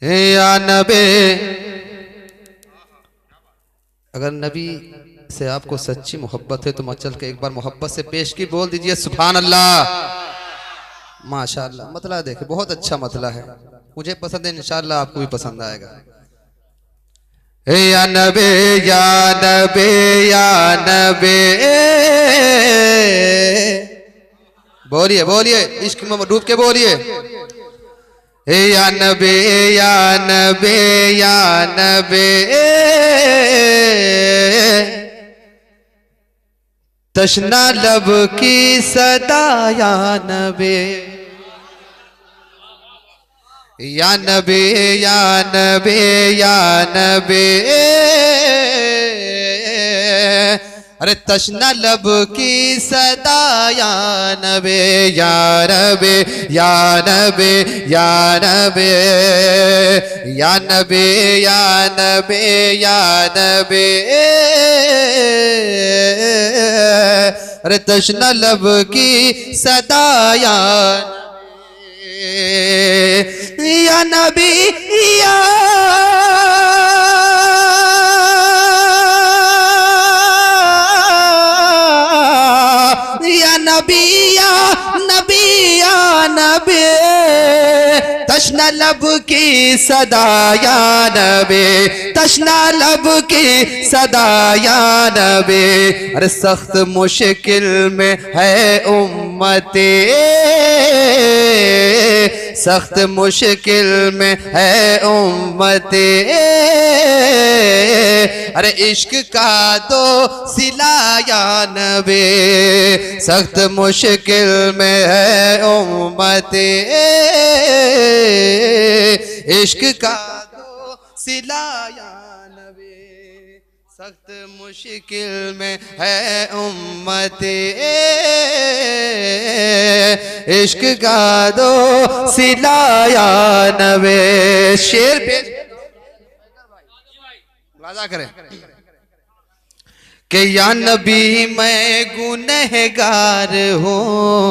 या नबी, अगर नबी से आपको सच्ची मोहब्बत है तो मचल के एक बार मोहब्बत से पेश की बोल दीजिए सुभान अल्लाह। माशाअल्लाह, मतला देखे बहुत अच्छा मतला है, मुझे पसंद है, इंशाअल्लाह आपको भी पसंद आएगा। या नबी या नबी या नबी, बोलिए बोलिए, इश्क में डूब के बोलिए। या नबी या नबी या नबी, तशना लब की सदा या नबी, या नबी या नबी या नबी, अरे तशना लब की सदा या नबी, या नबी या नबी या नबी, या नबी या नबी या नबी, अरे तशना लब की सदा या नबी या नबी या नबी या नबी, तशना लब की सदा या नबी, तशना लब की सदा या नबी, अरे सख्त मुश्किल में है उम्मते, सख्त मुश्किल में है उम्मते, अरे इश्क का दो सिला या नबी, सख्त मुश्किल में है उम्मते, इश्क का दो सिला या नबी, सख्त मुश्किल में है उम्मते, इश्क का दो सिला या नबी। शेर पे वादा करें कि या नबी मैं गुनहगार हूँ,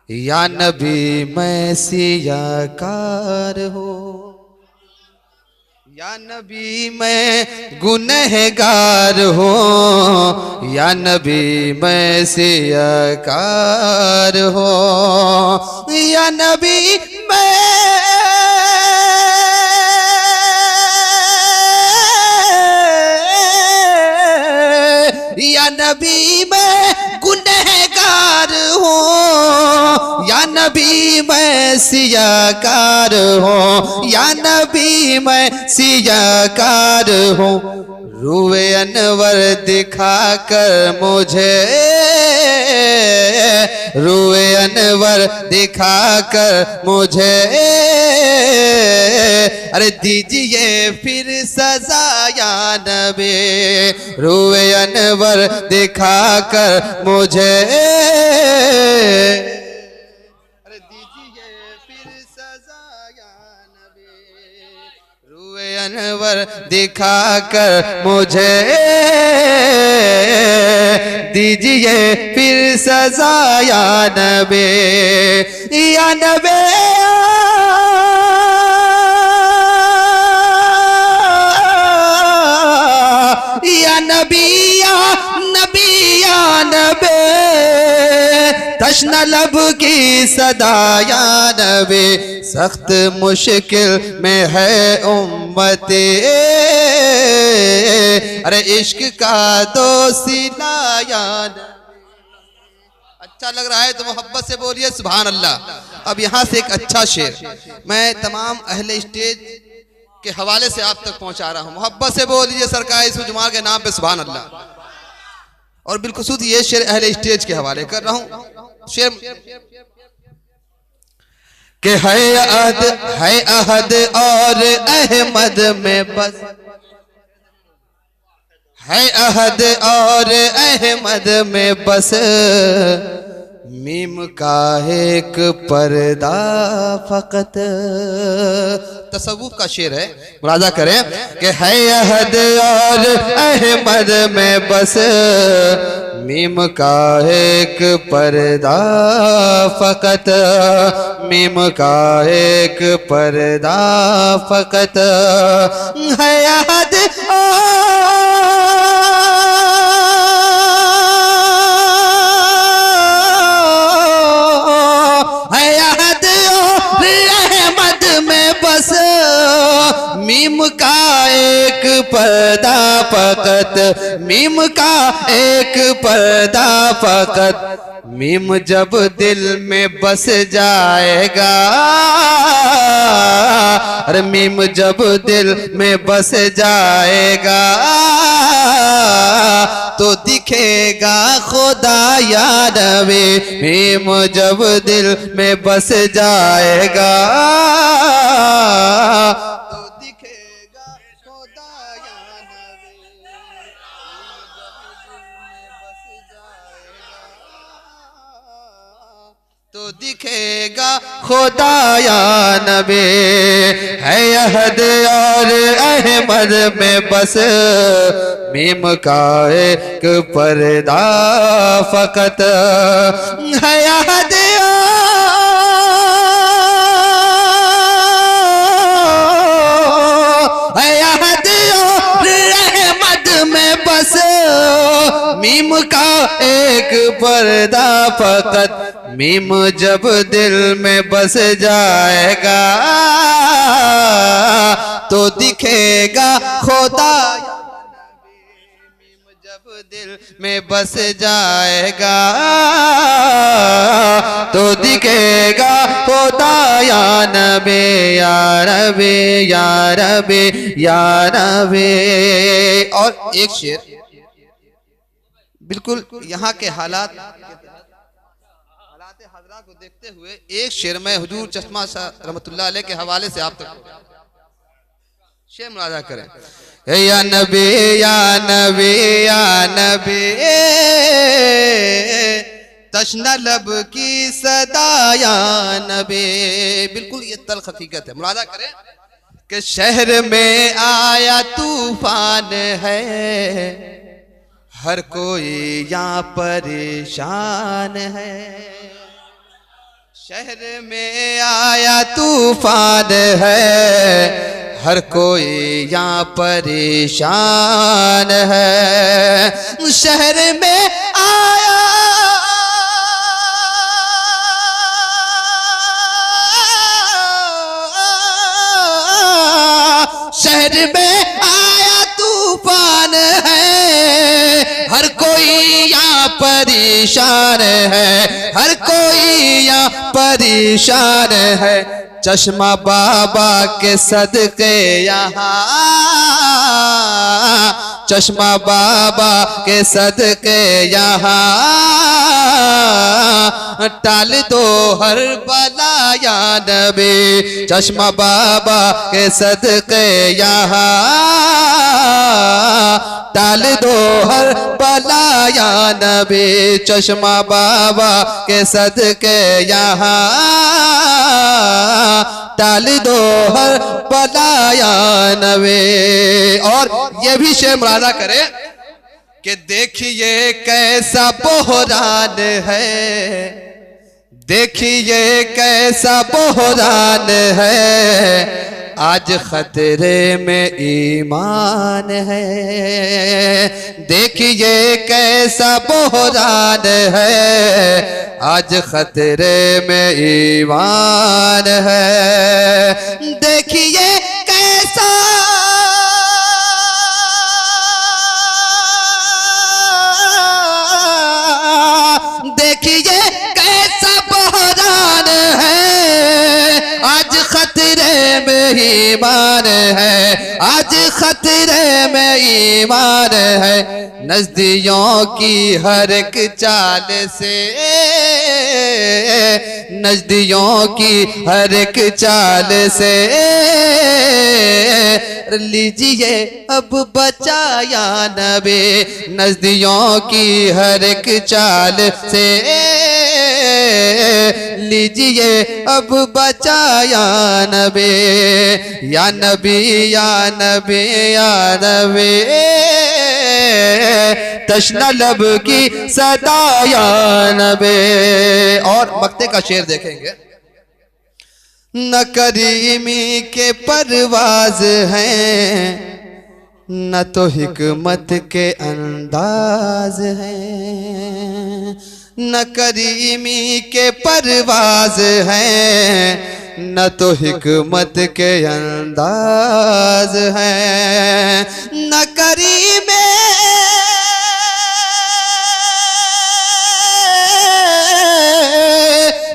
या नबी मैं सियाकार हूँ, या नबी मैं गुनहगार हूँ, या नबी मैं सियाकार हूँ, या नबी मैं या नबी मैं गुनहगार हूँ, या नबी मैं सियाकार हूँ, या नबी मैं सियाकार हूँ, रूए अनवर दिखा कर मुझे, रूए अनवर दिखा कर मुझे, अरे दीजिए फिर सजा या नबी, रूए अनवर दिखा कर मुझे, अरे दीजिए फिर सजा या नबी, रूए अनवर दिखा कर मुझे, दीजिए फिर सजा या नबी, या नबी या नबी या नबी या नबी, तशना लब की सदा या नबी, सख्त मुश्किल में है उम्मते, अरे इश्क का दो सिला या नबी। अच्छा लग रहा है तो मोहब्बत से बोलिए सुभान अल्लाह। अब यहाँ से एक अच्छा शेर मैं तमाम अहले स्टेज के हवाले से आप तक पहुंचा रहा हूं, मोहब्बत से बोलिए सरकार इस जुमार के नाम पे सुभान अल्लाह। और बिलखुसूस ये शेर अहले स्टेज के हवाले कर रहा हूं। शेर के है अहद और अहमद में बस, है अहद और अहमद में बस, मीम का एक पर्दा फकत। तसव्वुफ का शेर है, मुलाजा करें कि है अहद और अहमद में बस मीम का एक पर्दा फकत, मीम का एक पर्दा फकत है अहद मीम का एक पर्दा फकत, मीम का एक पर्दा फकत। मीम जब दिल में बस जाएगा, अरे मीम जब दिल में बस जाएगा तो दिखेगा खुदा या नबी। मीम जब दिल में बस जाएगा तो दिखेगा खुदा या नबी। है अहद और अहमद में बस मीम का एक पर्दा फकत है अहद मीम का एक पर्दा फकत। मीम जब दिल में बस जाएगा तो दिखेगा खुदा। मीम जब दिल में बस जाएगा तो दिखेगा खुदा या नबी या नबी या नबी या नबी। और एक शेर बिल्कुल यहाँ के हालात हजरा को देखते हुए एक शेर में हुजूर चश्मा शाह रहमतुल्लाह अलैह के हवाले से आप तक शेर मुलाजा करें। या नबी या नबी या नबी तशना लब की सदा या नबी। बिल्कुल ये तल्ख हकीकत है, मुलाजा करें कि शहर में आया तूफान है, हर कोई यहाँ परेशान है। शहर में आया तूफान है, हर कोई यहाँ परेशान है। शहर में आया शहर में आया तूफान है, हर कोई यहाँ परेशान है, हर कोई यहाँ परेशान है। चश्मा बाबा के सदके यहाँ, चश्मा बाबा के सदके यहाँ टाल दो हर बला या नबी। चश्मा बाबा के सदके यहाँ टाल दो हर बला या नबी। चश्मा बाबा के सदके यहाँ टाल दो हर बला या नबी। और ये भी शेर मुलाजा करे कि देखिए कैसा बहरान है, देखिए कैसा बहरान है, आज खतरे में ईमान है। देखिए कैसा बहरान है, आज खतरे में ईमान है। देखिए कैसा देखिए कैसा बहरान है, आज खतरे में ईमान है, आज खतरे में ईमान है। नजदियों की हर एक चाल से, नजदियों की हर एक चाल से लीजिए अब बचाया नबी। नजदियों की हर एक चाल से अब बचाया नबी, या नबी या नबी या नबी, तशना लब की सदा या नबी। और मक्ते का शेर देखेंगे। न करीमी के परवाज हैं, न तो हिकमत के अंदाज हैं। न करीमी के परवाज हैं, न तो हिकमत के अंदाज हैं। न करीमे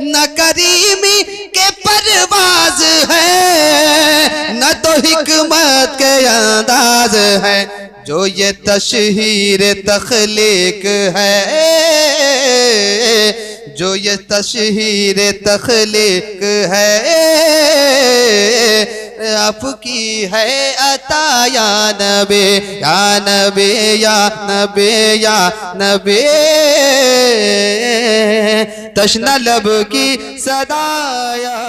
न करीमी के परवाज है, न तो हिकमत के अंदाज है। जो ये तशहीर तख्लीक है, जो ये तशहीर तख्लीक है, आपकी है अता या नबी, या नबी या नबी या नबी, तशना लब की सदा या